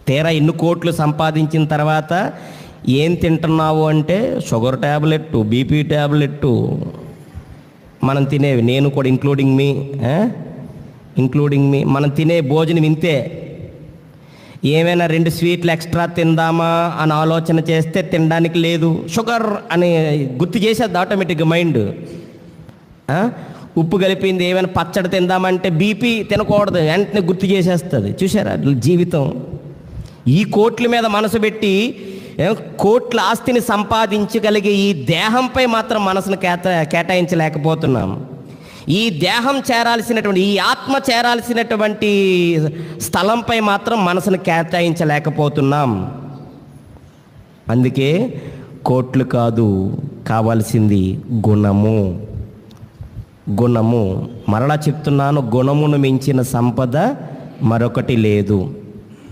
తీరా ఎన్ని కోట్లు సంపాదించిన తర్వాత ఏం తింటున్నావు అంటే షుగర్ ట్యాబ్లెట్, బీపీ ట్యాబ్లెట్, మనం తినేవి, నేను కూడా ఇంక్లూడింగ్ మీ మనం తినే భోజనం ఇంతే. ఏమైనా 2 స్వీట్లు ఎక్స్ట్రా తిందామా అని ఆలోచన చేస్తే తినడానికి లేదు, షుగర్ అని గుర్తు చేసేది ఆటోమేటిక్గా మైండ్. ఉప్పు కలిపింది ఏమైనా పచ్చడి తిందామంటే బీపీ తినకూడదు, వెంటనే గుర్తు చేసేస్తుంది. చూసారా జీవితం? ఈ కోట్ల మీద మనసు పెట్టి కోట్ల ఆస్తిని సంపాదించగలిగే ఈ దేహంపై మాత్రం మనసును కేటాయించలేకపోతున్నాం. ఈ దేహం చేరాల్సినటువంటి, ఈ ఆత్మ చేరాల్సినటువంటి స్థలంపై మాత్రం మనసును కేటాయించలేకపోతున్నాం. అందుకే కోట్లు కాదు కావాల్సింది గుణము. గుణము, మరలా చెప్తున్నాను, గుణమును మించిన సంపద మరొకటి లేదు.